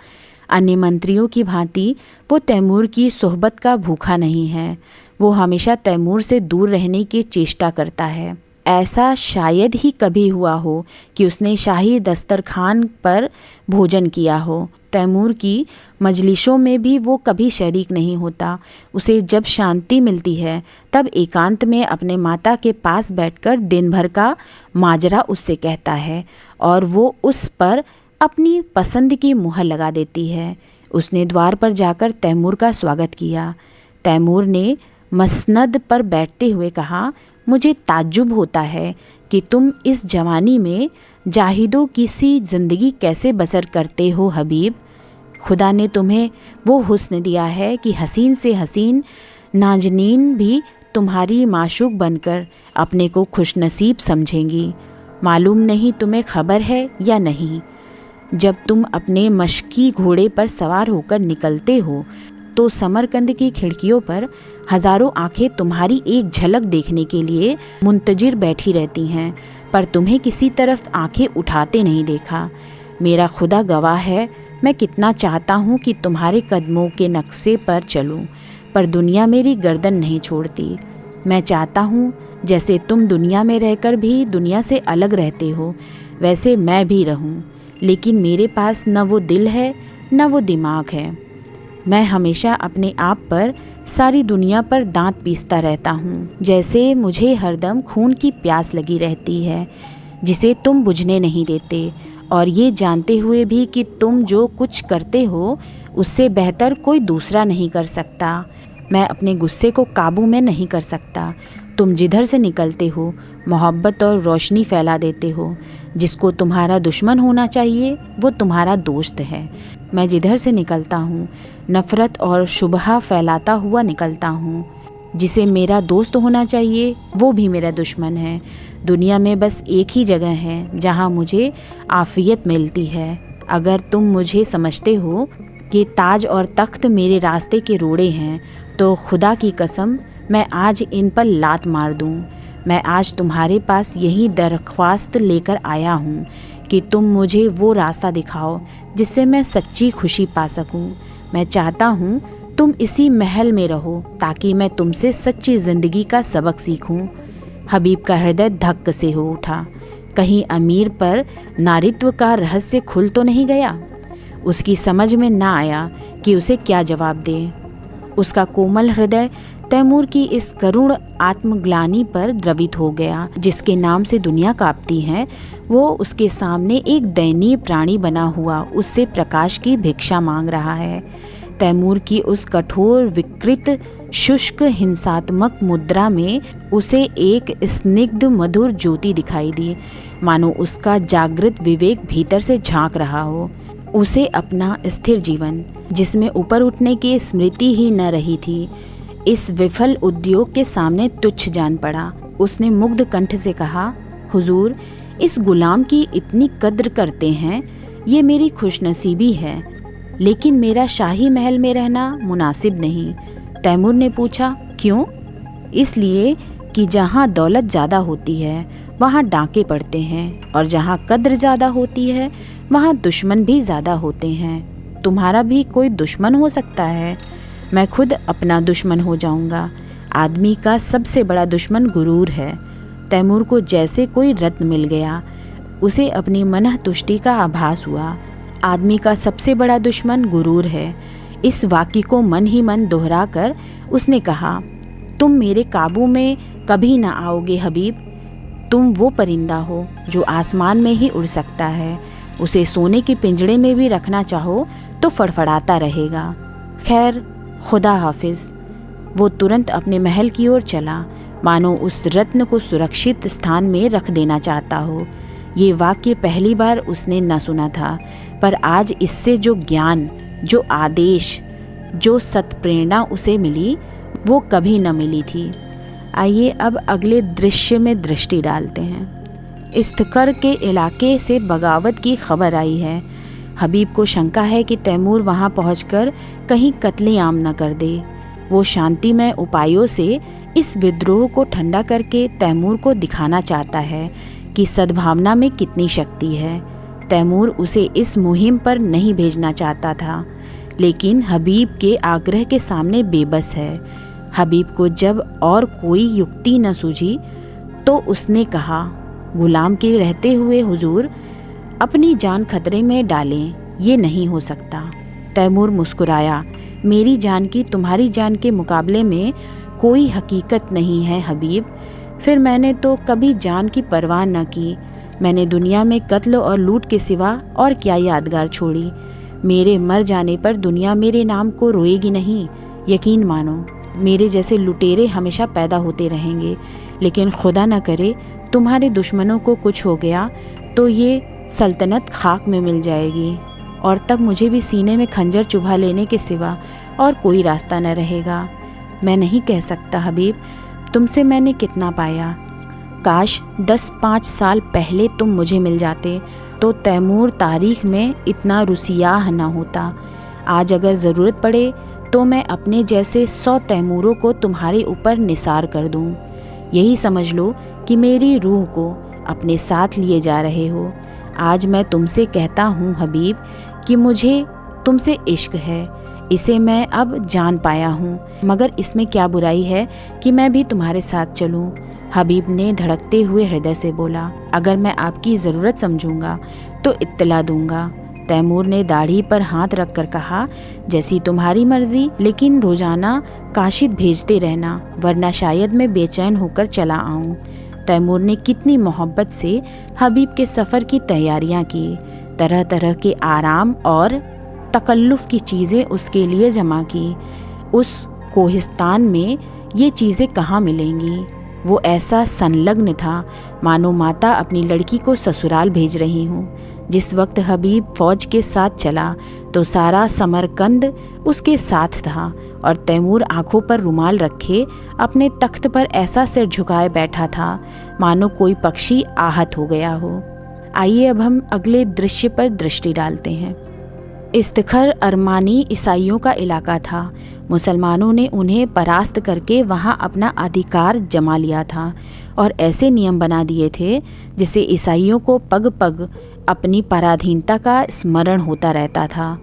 अन्य मंत्रियों की भांति वो तैमूर की सोहबत का भूखा नहीं है। वो हमेशा तैमूर से दूर रहने की चेष्टा करता है। ऐसा शायद ही कभी हुआ हो कि उसने शाही दस्तरखान पर भोजन किया हो। तैमूर की मजलिसों में भी वो कभी शरीक नहीं होता। उसे जब शांति मिलती है तब एकांत में अपने माता के पास बैठकर दिन भर का माजरा उससे कहता है और वो उस पर अपनी पसंद की मुहर लगा देती है। उसने द्वार पर जाकर तैमूर का स्वागत किया। तैमूर ने मसनद पर बैठते हुए कहा, मुझे ताज्जुब होता है कि तुम इस जवानी में जाहिदों की सी ज़िंदगी कैसे बसर करते हो हबीब। खुदा ने तुम्हें वो हुस्न दिया है कि हसीन से हसीन नाजनीन भी तुम्हारी माशूक बनकर अपने को खुशनसीब समझेंगी। मालूम नहीं तुम्हें खबर है या नहीं, जब तुम अपने मशकी घोड़े पर सवार होकर निकलते हो तो समरकंद की खिड़कियों पर हज़ारों आंखें तुम्हारी एक झलक देखने के लिए मुंतजिर बैठी रहती हैं, पर तुम्हें किसी तरफ आंखें उठाते नहीं देखा। मेरा खुदा गवाह है, मैं कितना चाहता हूँ कि तुम्हारे कदमों के नक्शे पर चलूँ, पर दुनिया मेरी गर्दन नहीं छोड़ती। मैं चाहता हूँ जैसे तुम दुनिया में रहकर भी दुनिया से अलग रहते हो, वैसे मैं भी रहूँ, लेकिन मेरे पास न वो दिल है न वो दिमाग है। मैं हमेशा अपने आप पर, सारी दुनिया पर दांत पीसता रहता हूँ, जैसे मुझे हरदम खून की प्यास लगी रहती है जिसे तुम बुझने नहीं देते, और ये जानते हुए भी कि तुम जो कुछ करते हो उससे बेहतर कोई दूसरा नहीं कर सकता। मैं अपने गुस्से को काबू में नहीं कर सकता। तुम जिधर से निकलते हो मोहब्बत और रोशनी फैला देते हो। जिसको तुम्हारा दुश्मन होना चाहिए वो तुम्हारा दोस्त है। मैं जिधर से निकलता हूँ नफ़रत और शुबहा फैलाता हुआ निकलता हूँ। जिसे मेरा दोस्त होना चाहिए वो भी मेरा दुश्मन है। दुनिया में बस एक ही जगह है जहाँ मुझे आफ़ियत मिलती है। अगर तुम मुझे समझते हो कि ताज और तख्त मेरे रास्ते के रोड़े हैं, तो खुदा की कसम मैं आज इन पर लात मार दूँ। मैं आज तुम्हारे पास यही दरख्वास्त लेकर आया हूँ कि तुम मुझे वो रास्ता दिखाओ जिससे मैं सच्ची खुशी पा सकूँ। मैं चाहता हूँ तुम इसी महल में रहो ताकि मैं तुमसे सच्ची ज़िंदगी का सबक सीखूँ। हबीब का हृदय धक्क से हो उठा। कहीं अमीर पर नारित्व का रहस्य खुल तो नहीं गया। उसकी समझ में ना आया कि उसे क्या जवाब दे। उसका कोमल हृदय तैमूर की इस करुण आत्मग्लानि पर द्रवित हो गया। जिसके नाम से दुनिया कांपती है वो उसके सामने एक दयनीय प्राणी बना हुआ उससे प्रकाश की भिक्षा मांग रहा है। तैमूर की उस कठोर विकृत शुष्क हिंसात्मक मुद्रा में उसे एक स्निग्ध मधुर ज्योति दिखाई दी, मानो उसका जागृत विवेक भीतर से झांक रहा हो। उसे अपना स्थिर जीवन, जिसमें ऊपर उठने की स्मृति ही न रही थी, इस विफल उद्योग के सामने तुच्छ जान पड़ा। उसने मुग्ध कंठ से कहा, हुजूर, इस गुलाम की इतनी कद्र करते हैं, ये मेरी खुशनसीबी है, लेकिन मेरा शाही महल में रहना मुनासिब नहीं। तैमूर ने पूछा, क्यों? इसलिए कि जहाँ दौलत ज़्यादा होती है वहाँ डांके पड़ते हैं, और जहाँ कद्र ज़्यादा होती है वहाँ दुश्मन भी ज़्यादा होते हैं। तुम्हारा भी कोई दुश्मन हो सकता है, मैं खुद अपना दुश्मन हो जाऊँगा। आदमी का सबसे बड़ा दुश्मन गुरूर है। तैमूर को जैसे कोई रत्न मिल गया। उसे अपनी मनः तुष्टि का आभास हुआ। आदमी का सबसे बड़ा दुश्मन गुरूर है। इस वाक्य को मन ही मन दोहरा कर उसने कहा, तुम मेरे काबू में कभी ना आओगे हबीब। तुम वो परिंदा हो जो आसमान में ही उड़ सकता है। उसे सोने के पिंजड़े में भी रखना चाहो तो फड़फड़ाता रहेगा। खैर, खुदा हाफिज। वो तुरंत अपने महल की ओर चला, मानो उस रत्न को सुरक्षित स्थान में रख देना चाहता हो। ये वाक्य पहली बार उसने न सुना था, पर आज इससे जो ज्ञान, जो आदेश, जो सत्प्रेरणा उसे मिली, वो कभी न मिली थी। आइए अब अगले दृश्य में दृष्टि डालते हैं। इस्तकर के इलाके से बगावत की खबर आई है। हबीब को शंका है कि तैमूर वहां पहुंचकर कहीं कत्लेआम न कर दे। वो शांतिमय उपायों से इस विद्रोह को ठंडा करके तैमूर को दिखाना चाहता है कि सद्भावना में कितनी शक्ति है। तैमूर उसे इस मुहिम पर नहीं भेजना चाहता था, लेकिन हबीब के आग्रह के सामने बेबस है। हबीब को जब और कोई युक्ति न सूझी तो उसने कहा, गुलाम के रहते हुए हुजूर अपनी जान खतरे में डालें, ये नहीं हो सकता। तैमूर मुस्कुराया, मेरी जान की तुम्हारी जान के मुकाबले में कोई हकीकत नहीं है हबीब। फिर मैंने तो कभी जान की परवाह न की। मैंने दुनिया में कत्ल और लूट के सिवा और क्या यादगार छोड़ी। मेरे मर जाने पर दुनिया मेरे नाम को रोएगी नहीं। यकीन मानो, मेरे जैसे लुटेरे हमेशा पैदा होते रहेंगे, लेकिन खुदा न करे तुम्हारे दुश्मनों को कुछ हो गया तो ये सल्तनत खाक में मिल जाएगी, और तब मुझे भी सीने में खंजर चुभा लेने के सिवा और कोई रास्ता न रहेगा। मैं नहीं कह सकता हबीब, तुमसे मैंने कितना पाया। काश 10-5 साल पहले तुम मुझे मिल जाते तो तैमूर तारीख में इतना रुसियाह न होता। आज अगर ज़रूरत पड़े तो मैं अपने जैसे 100 तैमूरों को तुम्हारे ऊपर निसार कर दूं। यही समझ लो कि मेरी रूह को अपने साथ लिए जा रहे हो। आज मैं तुमसे कहता हूँ हबीब कि मुझे तुमसे इश्क है। इसे मैं अब जान पाया हूँ, मगर इसमें क्या बुराई है कि मैं भी तुम्हारे साथ चलूँ। हबीब ने धड़कते हुए हृदय से बोला, अगर मैं आपकी ज़रूरत समझूंगा तो इत्तला दूंगा। तैमूर ने दाढ़ी पर हाथ रखकर कहा, जैसी तुम्हारी मर्जी, लेकिन रोजाना काशिद भेजते रहना, वरना शायद मैं बेचैन होकर चला आऊं। तैमूर ने कितनी मोहब्बत से हबीब के सफ़र की तैयारियां की। तरह तरह के आराम और तकल्लुफ़ की चीज़ें उसके लिए जमा की। उस कोहिस्तान में ये चीज़ें कहाँ मिलेंगी? वो ऐसा संलग्न था मानो माता अपनी लड़की को ससुराल भेज रही हूँ। जिस वक्त हबीब फौज के साथ चला तो सारा समरकंद उसके साथ था, और तैमूर आंखों पर रुमाल रखे अपने तख्त पर ऐसा सिर झुकाए बैठा था मानो कोई पक्षी आहत हो गया हो। आइए अब हम अगले दृश्य पर दृष्टि डालते हैं। इस्तखर अरमानी ईसाइयों का इलाका था। मुसलमानों ने उन्हें परास्त करके वहां अपना अधिकार जमा लिया था और ऐसे नियम बना दिए थे जिससे ईसाइयों को पग पग अपनी पराधीनता का स्मरण होता रहता था।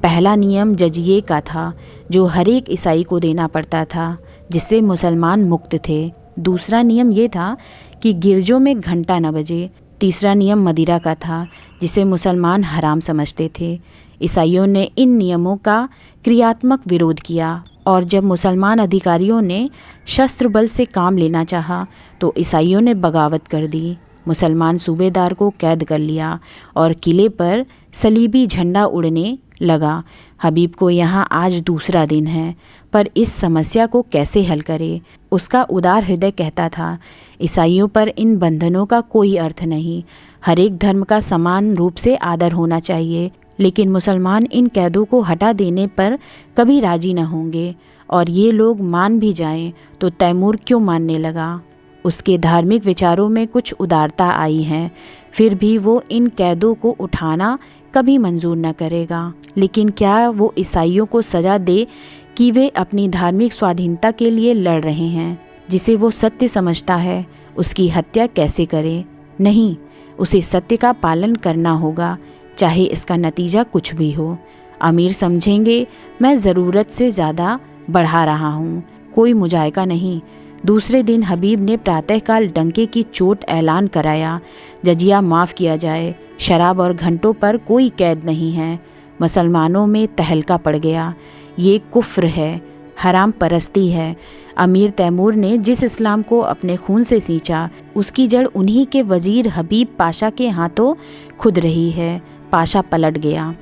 पहला नियम जजिये का था, जो हर एक ईसाई को देना पड़ता था, जिससे मुसलमान मुक्त थे। दूसरा नियम ये था कि गिरजों में घंटा न बजे। तीसरा नियम मदिरा का था, जिसे मुसलमान हराम समझते थे। ईसाइयों ने इन नियमों का क्रियात्मक विरोध किया, और जब मुसलमान अधिकारियों ने शस्त्र बल से काम लेना चाहा तो ईसाइयों ने बगावत कर दी। मुसलमान सूबेदार को कैद कर लिया और किले पर सलीबी झंडा उड़ने लगा। हबीब को यहाँ आज दूसरा दिन है, पर इस समस्या को कैसे हल करे? उसका उदार हृदय कहता था, ईसाइयों पर इन बंधनों का कोई अर्थ नहीं। हर एक धर्म का समान रूप से आदर होना चाहिए, लेकिन मुसलमान इन कैदों को हटा देने पर कभी राजी न होंगे, और ये लोग मान भी जाएं तो तैमूर क्यों मानने लगा? उसके धार्मिक विचारों में कुछ उदारता आई है, फिर भी वो इन कैदों को उठाना कभी मंजूर न करेगा। लेकिन क्या वो ईसाइयों को सज़ा दे कि वे अपनी धार्मिक स्वाधीनता के लिए लड़ रहे हैं, जिसे वो सत्य समझता है, उसकी हत्या कैसे करे? नहीं, उसे सत्य का पालन करना होगा, चाहे इसका नतीजा कुछ भी हो। अमीर समझेंगे मैं ज़रूरत से ज़्यादा बढ़ा रहा हूँ, कोई मुजायका नहीं। दूसरे दिन हबीब ने प्रातःकाल डंके की चोट ऐलान कराया, जजिया माफ़ किया जाए, शराब और घंटों पर कोई कैद नहीं है। मुसलमानों में तहलका पड़ गया, ये कुफ्र है, हराम परस्ती है। अमीर तैमूर ने जिस इस्लाम को अपने खून से सींचा, उसकी जड़ उन्हीं के वजीर हबीब पाशा के हाथों खुद रही है। पाशा पलट गया।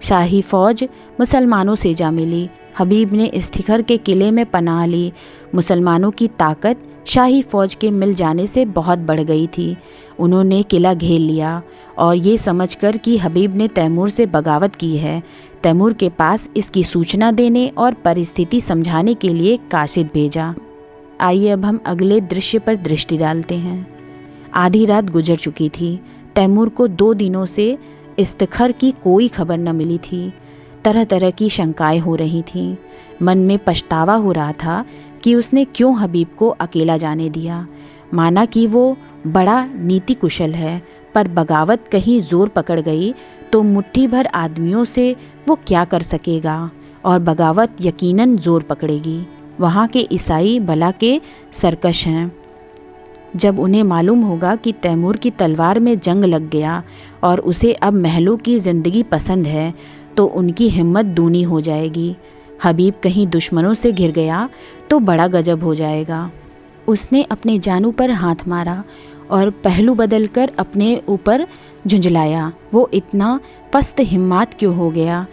शाही फौज मुसलमानों से जा मिली। हबीब ने इस्तिखर के किले में पनाह ली। मुसलमानों की ताकत शाही फौज के मिल जाने से बहुत बढ़ गई थी। उन्होंने किला घेर लिया और ये समझकर कि हबीब ने तैमूर से बगावत की है, तैमूर के पास इसकी सूचना देने और परिस्थिति समझाने के लिए कासिद भेजा। आइए अब हम अगले दृश्य पर दृष्टि डालते हैं। आधी रात गुजर चुकी थी। तैमूर को 2 दिनों से इस्तिखर की कोई खबर न मिली थी। तरह तरह की शंकाएं हो रही थीं। मन में पछतावा हो रहा था कि उसने क्यों हबीब को अकेला जाने दिया। माना कि वो बड़ा नीति कुशल है, पर बगावत कहीं जोर पकड़ गई तो मुट्ठी भर आदमियों से वो क्या कर सकेगा, और बगावत यकीनन जोर पकड़ेगी। वहाँ के ईसाई भला के सरकश हैं। जब उन्हें मालूम होगा कि तैमूर की तलवार में जंग लग गया और उसे अब महलों की ज़िंदगी पसंद है, तो उनकी हिम्मत दूनी हो जाएगी। हबीब कहीं दुश्मनों से घिर गया तो बड़ा गजब हो जाएगा। उसने अपने जानू पर हाथ मारा और पहलू बदलकर अपने ऊपर झुंझलाया। वो इतना पस्त हिम्मत क्यों हो गया?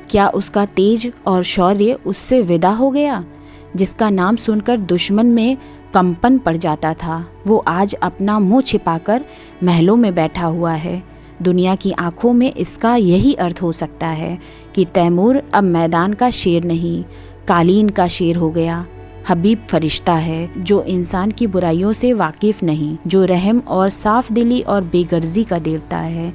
क्या उसका तेज और शौर्य उससे विदा हो गया? जिसका नाम सुनकर दुश्मन में कंपन पड़ जाता था, वो आज अपना मुंह छिपाकर महलों में बैठा हुआ है। दुनिया की आंखों में इसका यही अर्थ हो सकता है कि तैमूर अब मैदान का शेर नहीं, कालीन का शेर हो गया। हबीब फरिश्ता है जो इंसान की बुराइयों से वाकिफ नहीं, जो रहम और साफ दिली और बेगर्जी का देवता है।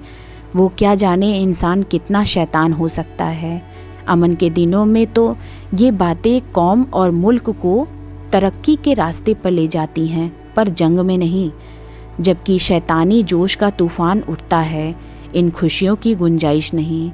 वो क्या जाने इंसान कितना शैतान हो सकता है। अमन के दिनों में तो ये बातें कौम और मुल्क को तरक्की के रास्ते पर ले जाती हैं, पर जंग में नहीं। जबकि शैतानी जोश का तूफान उठता है, इन खुशियों की गुंजाइश नहीं।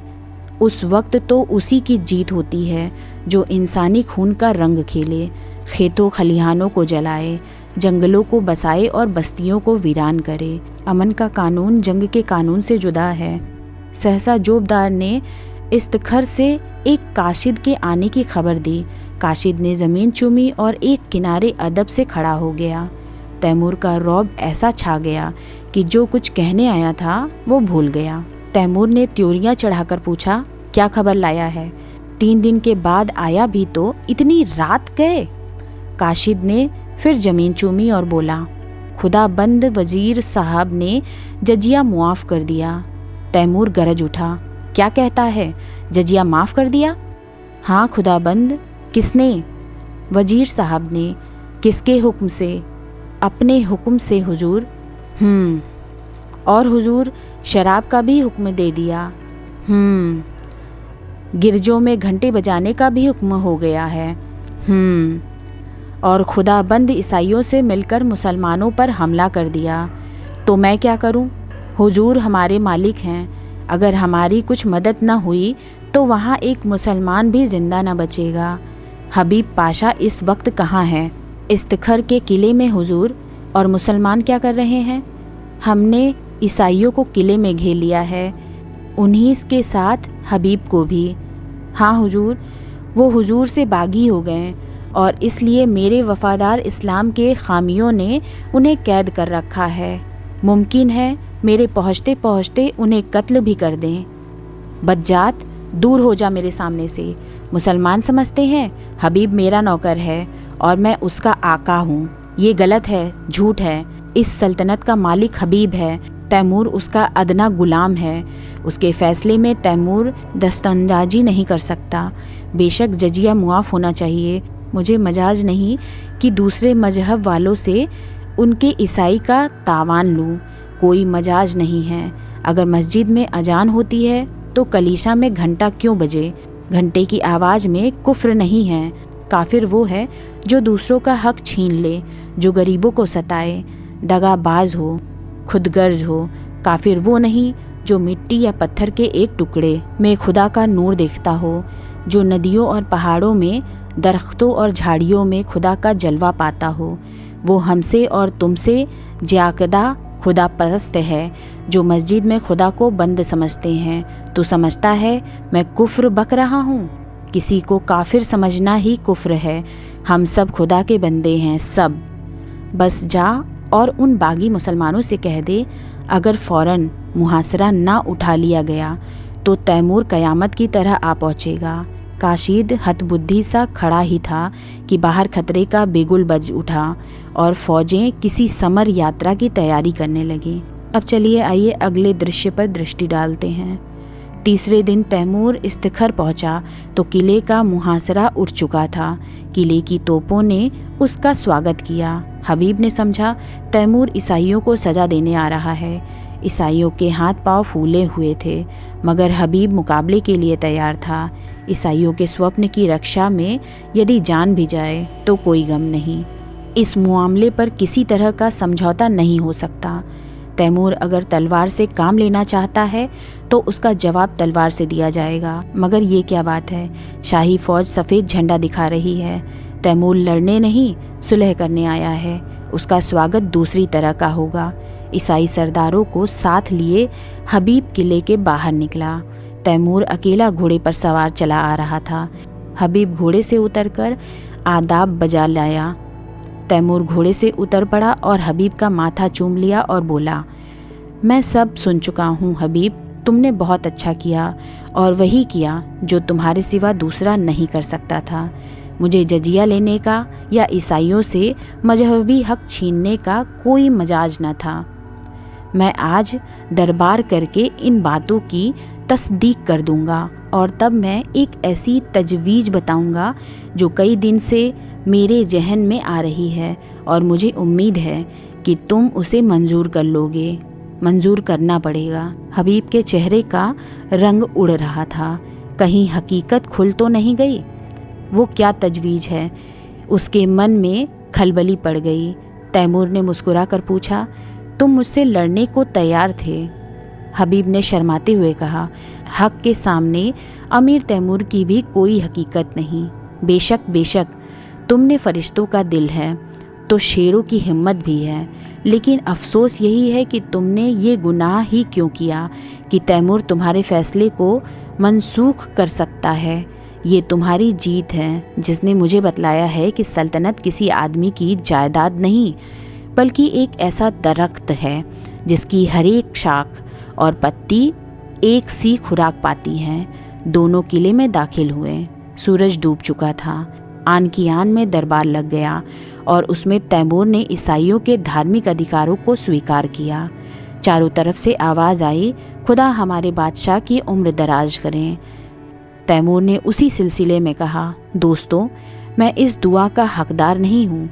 उस वक्त तो उसी की जीत होती है जो इंसानी खून का रंग खेले, खेतों खलिहानों को जलाए, जंगलों को बसाए और बस्तियों को वीरान करे। अमन का कानून जंग के कानून से जुदा है। सहसा जोबदार ने इस्तिखर से एक काशिद के आने की खबर दी। काशिद ने ज़मीन चूमी और एक किनारे अदब से खड़ा हो गया। तैमूर का रौब ऐसा छा गया कि जो कुछ कहने आया था वो भूल गया। तैमूर ने त्योरियां चढ़ाकर पूछा, क्या खबर लाया है? 3 दिन के बाद आया भी तो इतनी रात गए। काशिद ने फिर जमीन चूमी और बोला, खुदाबंद वजीर साहब ने जजिया मुआफ़ कर दिया। तैमूर गरज उठा, क्या कहता है? जजिया माफ़ कर दिया? हाँ खुदाबंद। किसने? वजीर साहब ने। किसके हुक्म से? अपने हुक्म से हुजूर। और हुजूर शराब का भी हुक्म दे दिया। गिरजों में घंटे बजाने का भी हुक्म हो गया है। और खुदाबंद ईसाइयों से मिलकर मुसलमानों पर हमला कर दिया। तो मैं क्या करूं? हुजूर हमारे मालिक हैं, अगर हमारी कुछ मदद न हुई तो वहाँ एक मुसलमान भी जिंदा न बचेगा। हबीब पाशा इस वक्त कहाँ है? इस्तिखर के किले में हुजूर। और मुसलमान क्या कर रहे हैं? हमने ईसाइयों को किले में घेर लिया है, उन्हीं के साथ हबीब को भी। हाँ हुजूर, वो हुजूर से बागी हो गए और इसलिए मेरे वफादार इस्लाम के खामियों ने उन्हें कैद कर रखा है। मुमकिन है मेरे पहुँचते पहुँचते उन्हें कत्ल भी कर दें। बज्जात, दूर हो जा मेरे सामने से। मुसलमान समझते हैं हबीब मेरा नौकर है और मैं उसका आका हूँ। ये गलत है, झूठ है। इस सल्तनत का मालिक हबीब है, तैमूर उसका अदना गुलाम है। उसके फैसले में तैमूर दस्तंदाजी नहीं कर सकता। बेशक जजिया मुआफ़ होना चाहिए। मुझे मजाज नहीं कि दूसरे मजहब वालों से उनके ईसाई का तावान लूँ। कोई मजाज नहीं है। अगर मस्जिद में अजान होती है तो कलीसा में घंटा क्यों बजे? घंटे की आवाज़ में कुफ्र नहीं है। काफिर वो है जो दूसरों का हक छीन ले, जो गरीबों को सताए, दगाबाज हो, खुदगर्ज हो। काफिर वो नहीं जो मिट्टी या पत्थर के एक टुकड़े में खुदा का नूर देखता हो, जो नदियों और पहाड़ों में, दरख्तों और झाड़ियों में खुदा का जलवा पाता हो। वो हमसे और तुमसे ज्यादा खुदा परस्त है, जो मस्जिद में खुदा को बंद समझते हैं। तू समझता है मैं कुफ्र बक रहा हूँ? किसी को काफिर समझना ही कुफ्र है। हम सब खुदा के बंदे हैं, सब। बस जा और उन बागी मुसलमानों से कह दे, अगर फ़ौरन मुहासरा ना उठा लिया गया तो तैमूर क़यामत की तरह आ पहुँचेगा। काशिद हतबुद्धि सा खड़ा ही था कि बाहर खतरे का बिगुल बज उठा और फौजें किसी समर यात्रा की तैयारी करने लगीं। अब चलिए आइए अगले दृश्य पर दृष्टि डालते हैं। तीसरे दिन तैमूर इस्तिखर पहुंचा तो किले का मुहासरा उठ चुका था। किले की तोपों ने उसका स्वागत किया। हबीब ने समझा तैमूर ईसाइयों को सजा देने आ रहा है। ईसाइयों के हाथ पांव फूले हुए थे, मगर हबीब मुकाबले के लिए तैयार था। ईसाइयों के स्वप्न की रक्षा में यदि जान भी जाए तो कोई गम नहीं। इस मामले पर किसी तरह का समझौता नहीं हो सकता। तैमूर अगर तलवार से काम लेना चाहता है तो उसका जवाब तलवार से दिया जाएगा। मगर ये क्या बात है, शाही फौज सफ़ेद झंडा दिखा रही है। तैमूर लड़ने नहीं, सुलह करने आया है। उसका स्वागत दूसरी तरह का होगा। ईसाई सरदारों को साथ लिए हबीब किले के बाहर निकला। तैमूर अकेला घोड़े पर सवार चला आ रहा था। हबीब घोड़े से उतरकर आदाब बजा लाया। तैमूर घोड़े से उतर पड़ा और हबीब का माथा चूम लिया और बोला, मैं सब सुन चुका हूँ हबीब, तुमने बहुत अच्छा किया और वही किया जो तुम्हारे सिवा दूसरा नहीं कर सकता था। मुझे जजिया लेने का या ईसाइयों से मजहबी हक छीनने का कोई मजाज न था। मैं आज दरबार करके इन बातों की तस्दीक कर दूंगा और तब मैं एक ऐसी तजवीज़ बताऊंगा जो कई दिन से मेरे जहन में आ रही है और मुझे उम्मीद है कि तुम उसे मंजूर कर लोगे। मंजूर करना पड़ेगा। हबीब के चेहरे का रंग उड़ रहा था। कहीं हकीकत खुल तो नहीं गई? वो क्या तजवीज़ है? उसके मन में खलबली पड़ गई। तैमूर ने मुस्कुराकर पूछा, तुम मुझसे लड़ने को तैयार थे? हबीब ने शर्माते हुए कहा, हक के सामने अमीर तैमूर की भी कोई हकीकत नहीं। बेशक बेशक तुमने फरिश्तों का दिल है तो शेरों की हिम्मत भी है, लेकिन अफसोस यही है कि तुमने ये गुनाह ही क्यों किया कि तैमूर तुम्हारे फैसले को मनसूख कर सकता है। ये तुम्हारी जीत है जिसने मुझे बतलाया है कि सल्तनत किसी आदमी की जायदाद नहीं बल्कि एक ऐसा दरख्त है जिसकी हर एक शाख और पत्ती एक सी खुराक पाती हैं। दोनों किले में दाखिल हुए। सूरज डूब चुका था। आन की आन में दरबार लग गया और उसमें तैमूर ने ईसाइयों के धार्मिक अधिकारों को स्वीकार किया। चारों तरफ से आवाज़ आई, खुदा हमारे बादशाह की उम्र दराज करें। तैमूर ने उसी सिलसिले में कहा, दोस्तों, मैं इस दुआ का हकदार नहीं हूँ।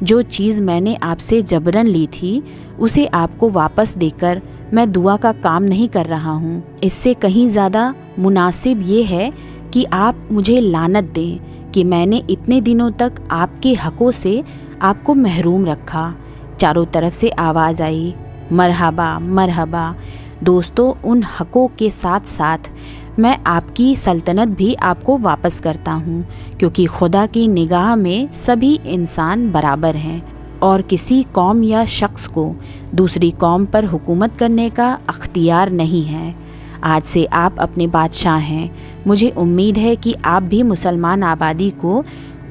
जो चीज़ मैंने आपसे जबरन ली थी उसे आपको वापस देकर मैं दुआ का काम नहीं कर रहा हूँ। इससे कहीं ज़्यादा मुनासिब ये है कि आप मुझे लानत दें कि मैंने इतने दिनों तक आपके हकों से आपको महरूम रखा। चारों तरफ से आवाज़ आई, मरहबा मरहबा। दोस्तों, उन हकों के साथ साथ मैं आपकी सल्तनत भी आपको वापस करता हूँ, क्योंकि खुदा की निगाह में सभी इंसान बराबर हैं और किसी कौम या शख्स को दूसरी कौम पर हुकूमत करने का अख्तियार नहीं है। आज से आप अपने बादशाह हैं। मुझे उम्मीद है कि आप भी मुसलमान आबादी को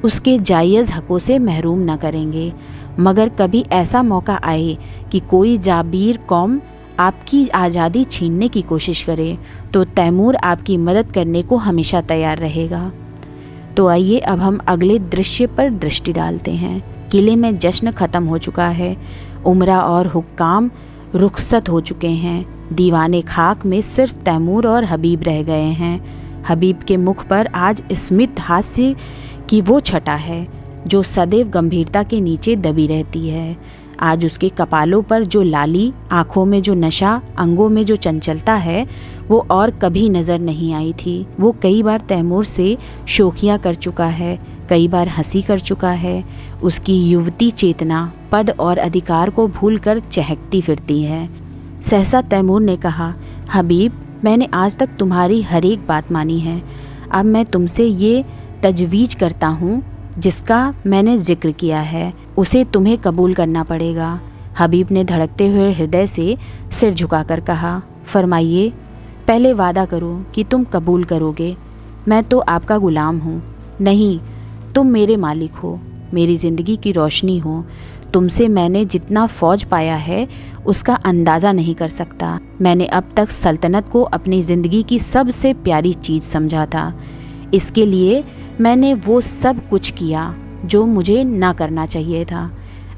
उसके जायज़ हकों से महरूम न करेंगे। मगर कभी ऐसा मौका आए कि कोई जाबीर कौम आपकी आज़ादी छीनने की कोशिश करे तो तैमूर आपकी मदद करने को हमेशा तैयार रहेगा। तो आइए अब हम अगले दृश्य पर दृष्टि डालते हैं। किले में जश्न ख़त्म हो चुका है। उमरा और हुक्काम रुखसत हो चुके हैं। दीवाने खाक में सिर्फ तैमूर और हबीब रह गए हैं। हबीब के मुख पर आज स्मित हास्य की वो छटा है जो सदैव गंभीरता के नीचे दबी रहती है। आज उसके कपालों पर जो लाली, आँखों में जो नशा, अंगों में जो चंचलता है वो और कभी नज़र नहीं आई थी। वो कई बार तैमूर से शोखियाँ कर चुका है, कई बार हंसी कर चुका है। उसकी युवती चेतना पद और अधिकार को भूलकर चहकती फिरती है। सहसा तैमूर ने कहा, हबीब, मैंने आज तक तुम्हारी हर एक बात मानी है। अब मैं तुमसे ये तजवीज़ करता हूँ जिसका मैंने जिक्र किया है, उसे तुम्हें कबूल करना पड़ेगा। हबीब ने धड़कते हुए हृदय से सिर झुकाकर कहा, फरमाइए। पहले वादा करो कि तुम कबूल करोगे। मैं तो आपका ग़ुलाम हूँ। नहीं, तुम मेरे मालिक हो, मेरी ज़िंदगी की रोशनी हो। तुमसे मैंने जितना फ़ौज पाया है उसका अंदाज़ा नहीं कर सकता। मैंने अब तक सल्तनत को अपनी ज़िंदगी की सबसे प्यारी चीज़ समझा था। इसके लिए मैंने वो सब कुछ किया जो मुझे ना करना चाहिए था।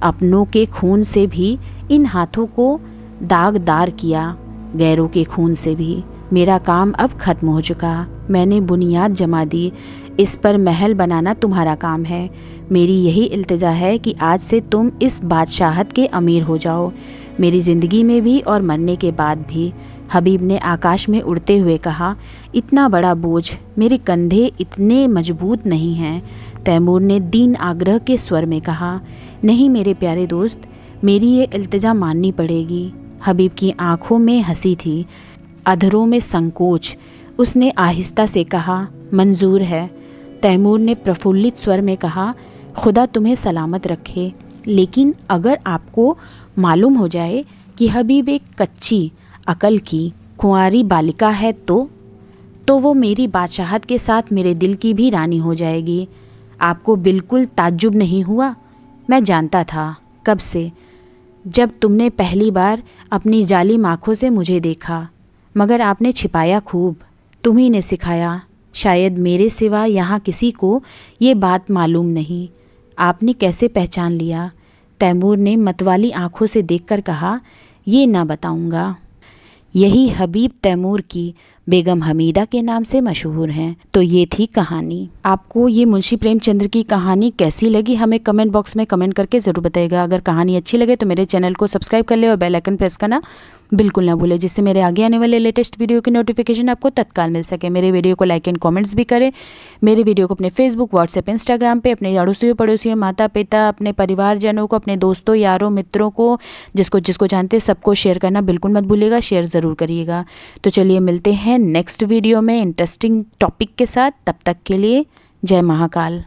अपनों के खून से भी इन हाथों को दागदार किया, गैरों के खून से भी। मेरा काम अब ख़त्म हो चुका। मैंने बुनियाद जमा दी। इस पर महल बनाना तुम्हारा काम है। मेरी यही इल्तिजा है कि आज से तुम इस बादशाहत के अमीर हो जाओ, मेरी ज़िंदगी में भी और मरने के बाद भी। हबीब ने आकाश में उड़ते हुए कहा, इतना बड़ा बोझ, मेरे कंधे इतने मजबूत नहीं हैं। तैमूर ने दीन आग्रह के स्वर में कहा, नहीं मेरे प्यारे दोस्त, मेरी ये इल्तिजा माननी पड़ेगी। हबीब की आंखों में हंसी थी, अधरों में संकोच। उसने आहिस्ता से कहा, मंजूर है। तैमूर ने प्रफुल्लित स्वर में कहा, खुदा तुम्हें सलामत रखे। लेकिन अगर आपको मालूम हो जाए कि हबीब एक कच्ची अकल की कुंवारी बालिका है तो वो मेरी बादशाहत के साथ मेरे दिल की भी रानी हो जाएगी। आपको बिल्कुल ताज्जुब नहीं हुआ? मैं जानता था कब से, जब तुमने पहली बार अपनी जालिम आँखों से मुझे देखा, मगर आपने छिपाया खूब। तुम्ही ने सिखाया। शायद मेरे सिवा यहाँ किसी को ये बात मालूम नहीं। आपने कैसे पहचान लिया? तैमूर ने मतवाली आँखों से देखकर कहा, ये ना बताऊँगा। यही हबीब तैमूर की बेगम हमीदा के नाम से मशहूर हैं। तो ये थी कहानी। आपको ये मुंशी प्रेमचंद्र की कहानी कैसी लगी हमें कमेंट बॉक्स में कमेंट करके ज़रूर बताइएगा। अगर कहानी अच्छी लगे तो मेरे चैनल को सब्सक्राइब कर ले और बेल आइकन प्रेस करना बिल्कुल ना भूले, जिससे मेरे आगे आने वाले लेटेस्ट वीडियो की नोटिफिकेशन आपको तत्काल मिल सके। मेरे वीडियो को लाइक एंड कमेंट्स भी करें। मेरे वीडियो को अपने फेसबुक, व्हाट्सएप, इंस्टाग्राम पे अपने अड़ोसियों पड़ोसियों, माता पिता, अपने परिवारजनों को, अपने दोस्तों यारों मित्रों को, जिसको जानते सबको शेयर करना बिल्कुल मत भूलिएगा। शेयर ज़रूर करिएगा। तो चलिए मिलते हैं नेक्स्ट वीडियो में इंटरेस्टिंग टॉपिक के साथ। तब तक के लिए जय महाकाल।